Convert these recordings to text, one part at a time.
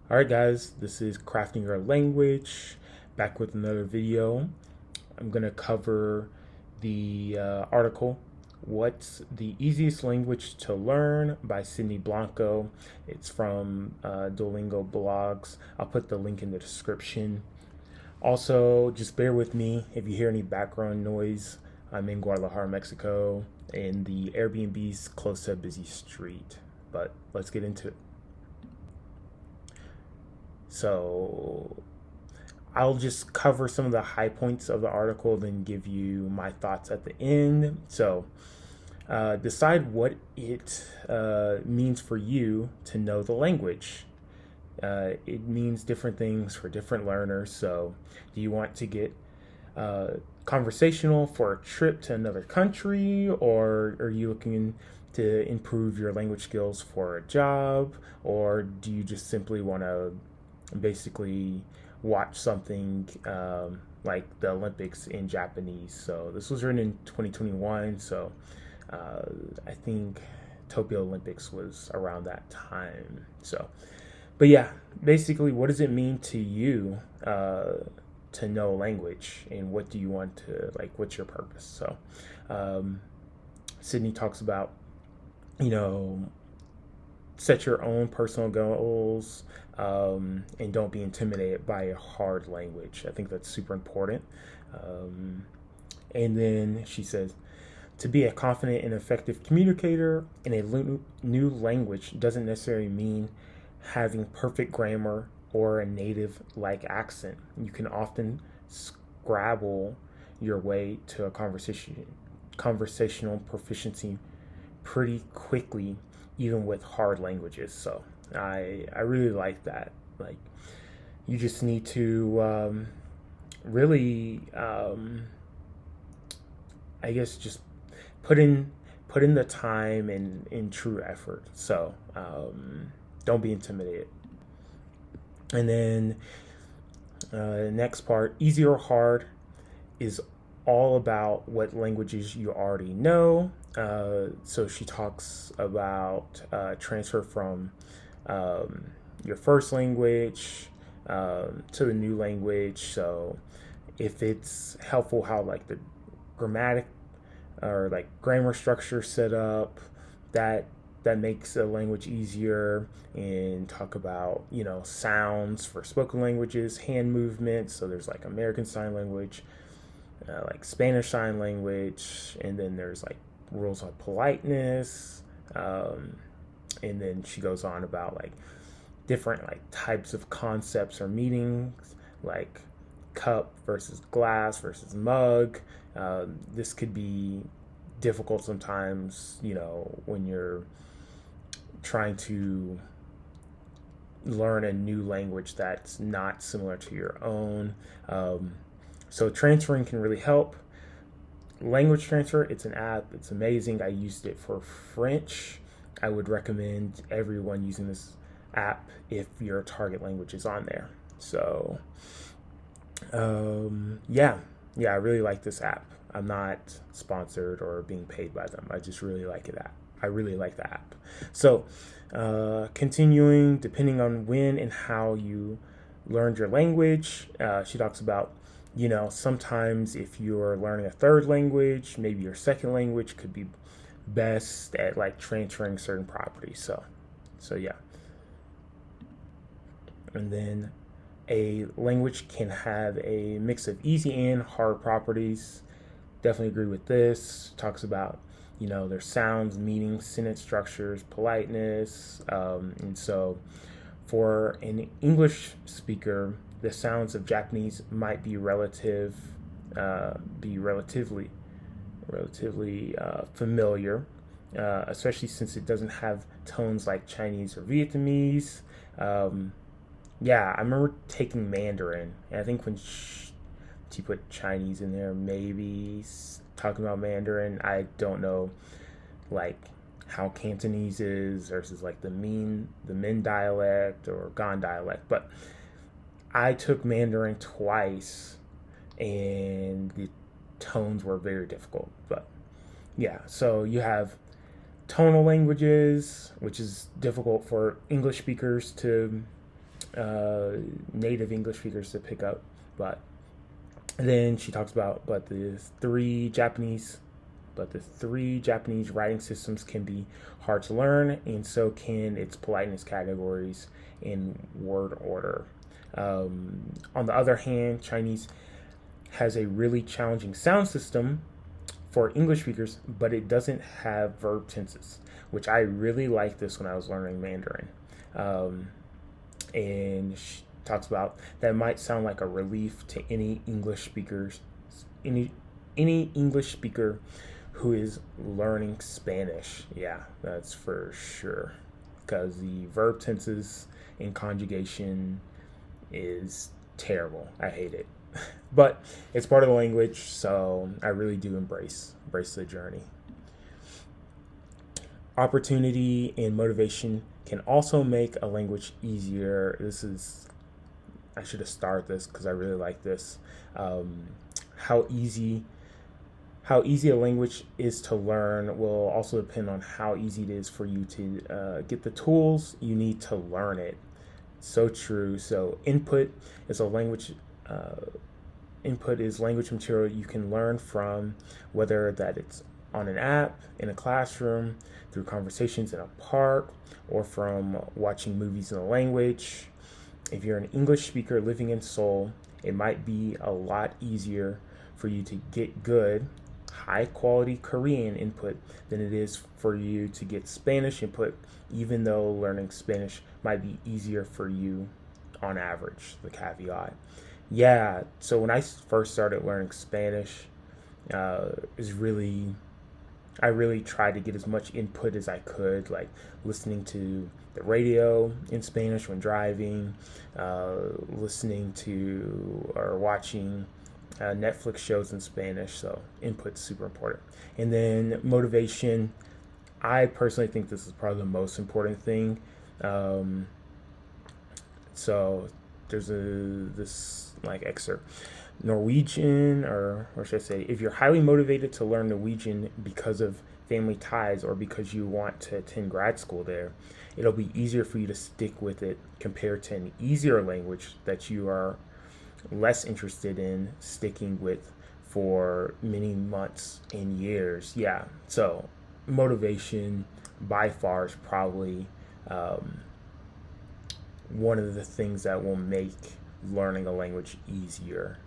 All right, guys, this is Crafting Your Language, back with another video. I'm going to cover the article, What's the Easiest Language to Learn by Sydney Blanco. It's from Duolingo blogs. I'll put the link in the description. Also, just bear with me if you hear any background noise. I'm in Guadalajara, Mexico, and the Airbnb's close to a busy street. But let's get into it. So I'll just cover some of the high points of the article, then give you my thoughts at the end. So decide what it means for you to know the language. It means different things for different learners. So, do you want to get conversational for a trip to another country, or are you looking to improve your language skills for a job, or do you just simply want to basically watch something like the Olympics in Japanese? So this was written in 2021. So I think Tokyo Olympics was around that time. So, but yeah, basically, what does it mean to you to know language, and what do you want to like? What's your purpose? So, Sydney talks about, you know, set your own personal goals, and don't be intimidated by a hard language. I think that's super important. Um, and then she says, to be a confident and effective communicator in a new language doesn't necessarily mean having perfect grammar or a native like accent. You can often scrabble your way to a conversational proficiency pretty quickly, even with hard languages. So I really like that. Like, you just need to really, I guess, just put in put in the time and in true effort. So don't be intimidated. And then next part, easy or hard, is all about what languages you already know. So she talks about transfer from your first language to the new language. So if it's helpful how like the grammatic or like grammar structure set up, that that makes a language easier. And talk about, sounds for spoken languages, hand movements. So there's like American Sign Language, like Spanish Sign Language, and then there's like rules of politeness. And then she goes on about like different like types of concepts or meanings, like cup versus glass versus mug. This could be difficult sometimes, when you're trying to learn a new language that's not similar to your own. So transferring can really help. Language Transfer, it's an app. It's amazing. I used it for French. I would recommend everyone using this app if your target language is on there. So, yeah, I really like this app. I'm not sponsored or being paid by them. I just really like it. I really like the app. So, continuing, depending on when and how you learned your language, she talks about, sometimes if you're learning a third language, maybe your second language could be best at like transferring certain properties. So yeah. And then a language can have a mix of easy and hard properties. Definitely agree with this. Talks about, their sounds, meanings, sentence structures, politeness. And so for an English speaker, the sounds of Japanese might be relatively familiar, especially since it doesn't have tones like Chinese or Vietnamese. Yeah, I remember taking Mandarin, and I think when she put Chinese in there, maybe talking about Mandarin. I don't know, like how Cantonese is versus like the Min dialect or Gan dialect, but I took Mandarin twice, and the tones were very difficult. But yeah, so you have tonal languages, which is difficult for English speakers to native English speakers to pick up. But then she talks about the three Japanese writing systems can be hard to learn, and so can its politeness categories in word order. On the other hand, Chinese has a really challenging sound system for English speakers, but it doesn't have verb tenses, which I really liked this when I was learning Mandarin. And she talks about that might sound like a relief to any English English speaker who is learning Spanish. Yeah, that's for sure, because the verb tenses and conjugation is terrible. I hate it. But it's part of the language, so I really do embrace the journey. Opportunity and motivation can also make a language easier. I should have started this because I really like this. How easy a language is to learn will also depend on how easy it is for you to get the tools you need to learn it. So true. So input is language material you can learn from, whether that it's on an app, in a classroom, through conversations in a park, or from watching movies in the language. If you're an English speaker living in Seoul, it might be a lot easier for you to get good, high quality Korean input than it is for you to get Spanish input, even though learning Spanish might be easier for you on average, the caveat. Yeah, so when I first started learning Spanish, I really tried to get as much input as I could, like listening to the radio in Spanish when driving, listening to or watching Netflix shows in Spanish. So input's super important. And then motivation, I personally think this is probably the most important thing. So there's this excerpt. Norwegian, or should I say, if you're highly motivated to learn Norwegian because of family ties or because you want to attend grad school there, it'll be easier for you to stick with it compared to an easier language that you are less interested in sticking with for many months and years. Yeah, so motivation by far is probably one of the things that will make learning a language easier.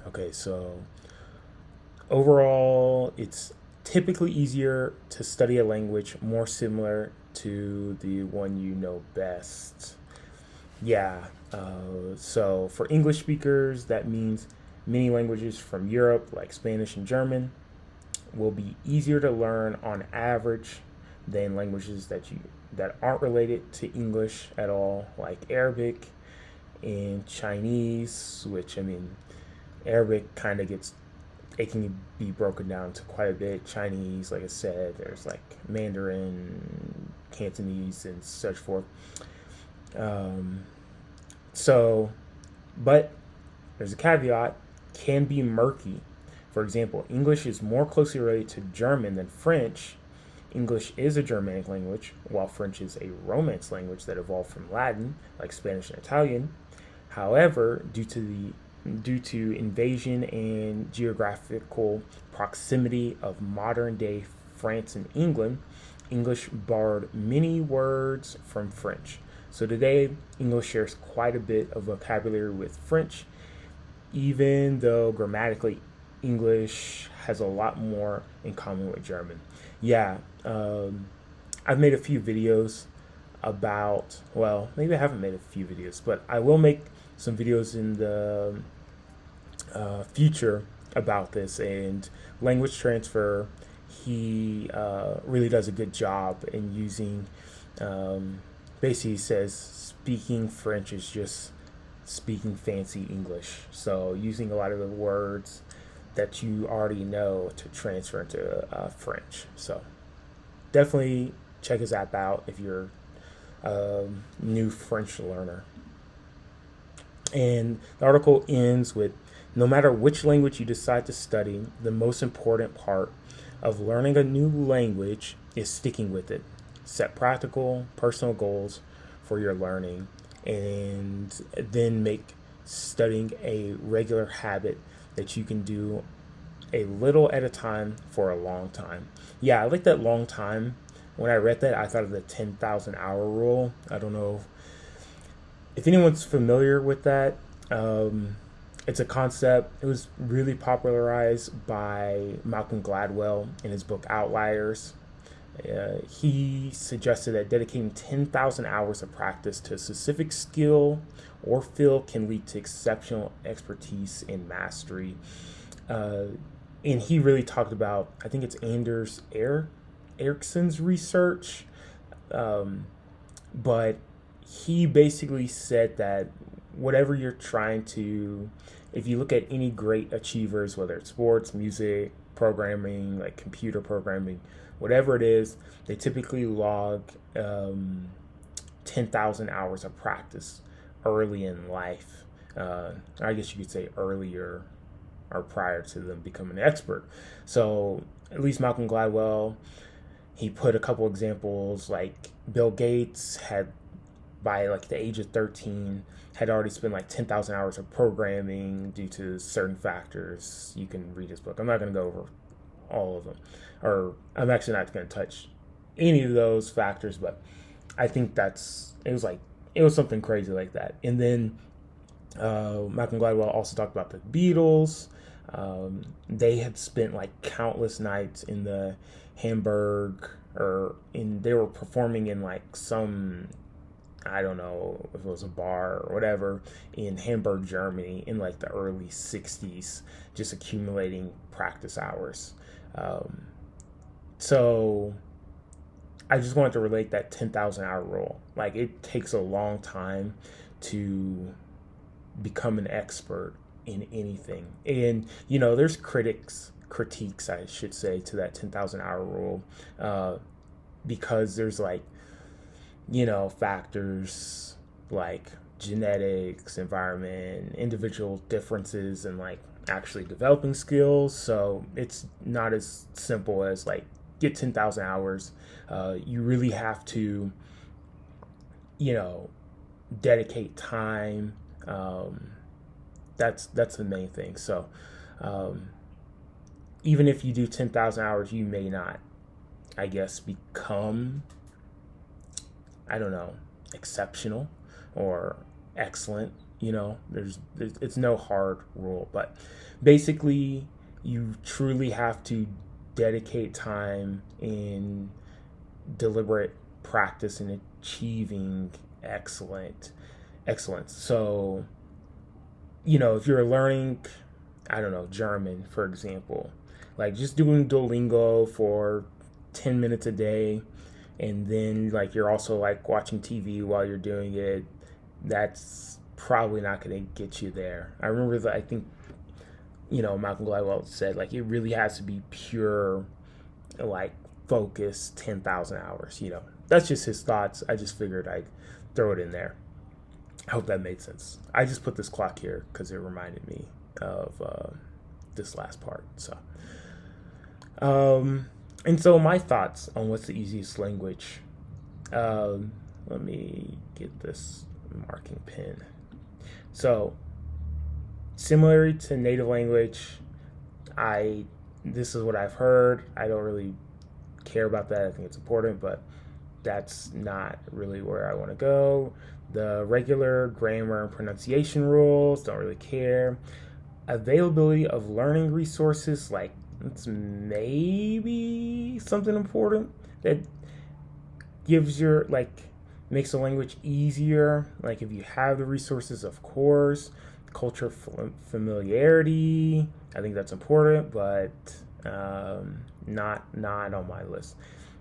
Okay, so overall, it's typically easier to study a language more similar to the one you know best. Yeah, so for English speakers, that means many languages from Europe, like Spanish and German, will be easier to learn on average than languages that aren't related to English at all, like Arabic and Chinese, which, I mean, Arabic kind of it can be broken down to quite a bit. Chinese, like I said, there's like Mandarin, Cantonese, and such forth. But there's a caveat, can be murky. For example, English is more closely related to German than French. English is a Germanic language, while French is a Romance language that evolved from Latin, like Spanish and Italian. However, due to invasion and geographical proximity of modern-day France and England, English borrowed many words from French. So today, English shares quite a bit of vocabulary with French, even though grammatically English has a lot more in common with German. Yeah, I've made a few videos about, well, maybe I haven't made a few videos, but I will make some videos in the future about this. And language transfer, he really does a good job in using, basically says speaking French is just speaking fancy English. So using a lot of the words that you already know to transfer into French. So definitely check his app out if you're a new French learner. And the article ends with, no matter which language you decide to study, the most important part of learning a new language is sticking with it. set practical, personal goals for your learning, and then make studying a regular habit that you can do a little at a time for a long time. Yeah, I like that long time. When I read that, I thought of the 10,000 hour rule. I don't know if anyone's familiar with that. It's a concept. It was really popularized by Malcolm Gladwell in his book Outliers. He suggested that dedicating 10,000 hours of practice to a specific skill or field can lead to exceptional expertise and mastery. And he really talked about, I think it's Erickson's research, but he basically said that whatever you're trying to, if you look at any great achievers, whether it's sports, music, programming, like computer programming, whatever it is, they typically log 10,000 hours of practice early in life. I guess you could say earlier or prior to them becoming an expert. So at least Malcolm Gladwell, he put a couple examples, like Bill Gates had, by like the age of 13, had already spent like 10,000 hours of programming due to certain factors. You can read his book. I'm not going to go over all of them, or I'm actually not going to touch any of those factors, but I think it was something crazy like that. And then Malcolm Gladwell also talked about the Beatles. They had spent like countless nights in the Hamburg, they were performing in like some, I don't know if it was a bar or whatever, in Hamburg, Germany in like the early 60s, just accumulating practice hours. So I just wanted to relate that 10,000 hour rule. Like, it takes a long time to become an expert in anything. And, there's critiques, I should say, to that 10,000 hour rule, because there's like, factors like genetics, environment, individual differences, and like actually developing skills. So it's not as simple as like get 10,000 hours. You really have to, dedicate time. That's the main thing. So even if you do 10,000 hours, you may not, I guess, become, I don't know, exceptional or excellent. It's no hard rule, but basically you truly have to dedicate time in deliberate practice and achieving excellence. So, if you're learning, I don't know, German, for example, like just doing Duolingo for 10 minutes a day, and then like you're also like watching TV while you're doing it, that's probably not going to get you there. I remember that, I think, Malcolm Gladwell said like it really has to be pure, like focused 10,000 hours. That's just his thoughts. I just figured I'd throw it in there. I hope that made sense. I just put this clock here because it reminded me of this last part. So, and so my thoughts on what's the easiest language. Let me get this marking pen. So, similar to native language, this is what I've heard. I don't really care about that. I think it's important, but that's not really where I want to go. The regular grammar and pronunciation rules, don't really care. Availability of learning resources, like it's maybe something important that gives makes the language easier. Like if you have the resources, of course. Culture familiarity, I think that's important, but not on my list.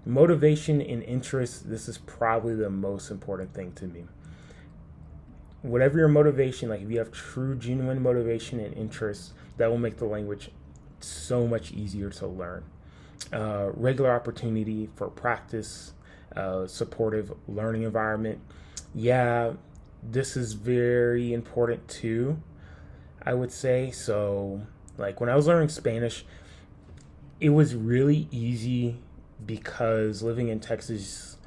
Motivation and interest, this is probably the most important thing to me. Whatever your motivation, like if you have true, genuine motivation and interest, that will make the language so much easier to learn. Regular opportunity for practice, supportive learning environment. Yeah, this is very important too, I would say. So, like when I was learning Spanish, it was really easy because living in Texas,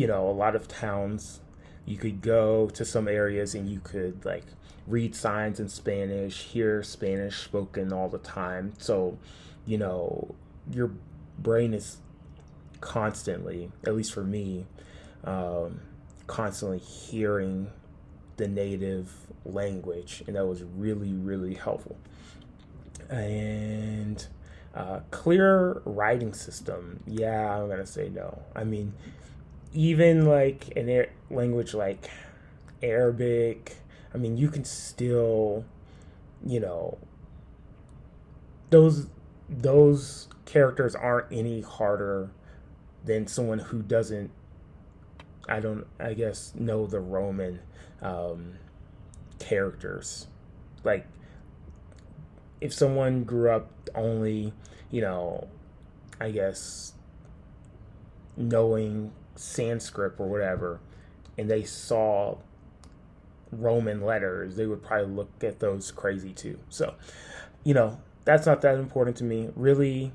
a lot of towns, you could go to some areas and you could like read signs in Spanish, hear Spanish spoken all the time. So, your brain is constantly, at least for me, um, constantly hearing the native language, and that was really, really helpful. And clear writing system, yeah, I'm gonna say no. I mean, even like an language like Arabic, I mean, you can still, you know, those those characters aren't any harder than someone who doesn't, I guess, know the Roman um, characters. Like, if someone grew up only, you know, I guess, knowing Sanskrit or whatever, and they saw Roman letters, they would probably look at those crazy too. So, that's not that important to me. Really,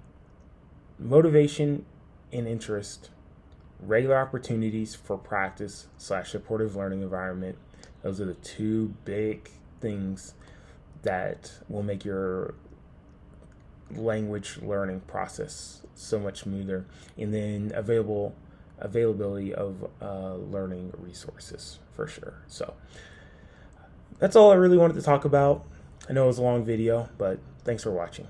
motivation and interest, regular opportunities for practice slash supportive learning environment. Those are the two big things that will make your language learning process so much smoother. And then availability of learning resources for sure. So that's all I really wanted to talk about. I know it was a long video, but thanks for watching.